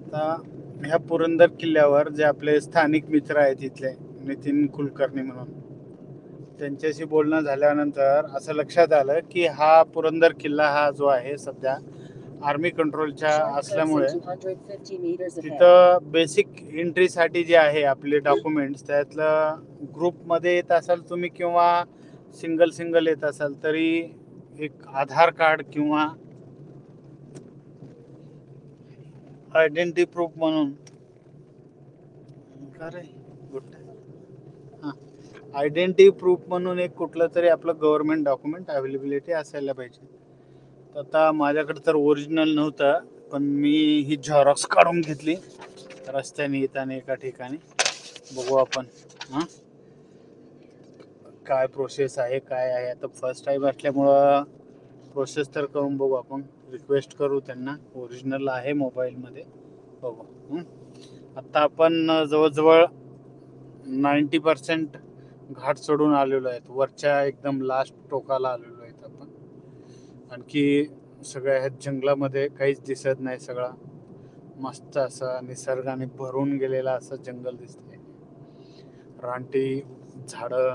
आता ह्या पुरंदर किल्ल्यावर जे आपले स्थानिक मित्र आहेत इथले नितीन कुलकर्णी म्हणून, त्यांच्याशी बोलणं झाल्यानंतर असं लक्षात आलं की हा पुरंदर किल्ला हा जो आहे सध्या आर्मी कंट्रोलच्या असल्यामुळे तिथं बेसिक एंट्रीसाठी जे आहे आपले डॉक्युमेंट्स त्यातलं ग्रुपमध्ये येत असाल तुम्ही किंवा सिंगल सिंगल येत असाल तरी एक आधार कार्ड किंवा आयडेंटिटी प्रूफ म्हणून हां आयडेंटिटी प्रूफ म्हणून एक कुठलं तरी आपलं गव्हर्नमेंट डॉक्युमेंट अवेलेबिलिटी असायला पाहिजे. तर आता माझ्याकडे तर ओरिजिनल नव्हतं, पण मी ही झेरॉक्स काढून घेतली रस्त्याने येताना एका ठिकाणी. बघू आपण हां काय प्रोसेस आहे काय आहे. आता फर्स्ट टाईम असल्यामुळं प्रोसेस तर करून बघू आपण. रिक्वेस्ट करू त्यांना. ओरिजिनल आहे मोबाईलमध्ये. बघू. आत्ता आपण जवळजवळ 90% घाट चढून आलेलो आहेत. वरच्या एकदम लास्ट टोकाला आलेलो आहेत आपण. आणखी सगळ्या ह्या जंगलामध्ये काहीच दिसत नाही. सगळा मस्त असा निसर्गाने भरून गेलेला असं जंगल दिसतंय. रानटी झाडं,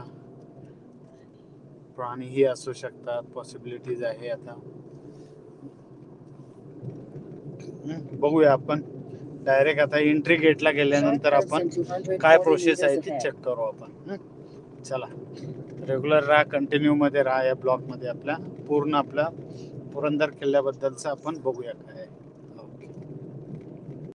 प्राणीही असू शकतात, पॉसिबिलिटीज आहे. आता बघूया आपण डायरेक्ट आता एंट्री गेटला गेल्यानंतर आपण काय प्रोसेस आहे ती चेक करू आपण. चला, रेग्युलर राहा, कंटिन्यू मध्ये राहा या ब्लॉग मध्ये. आपल्या पूर्ण आपल्या पुरंदर किल्ल्याबद्दलचं आपण बघूया काय.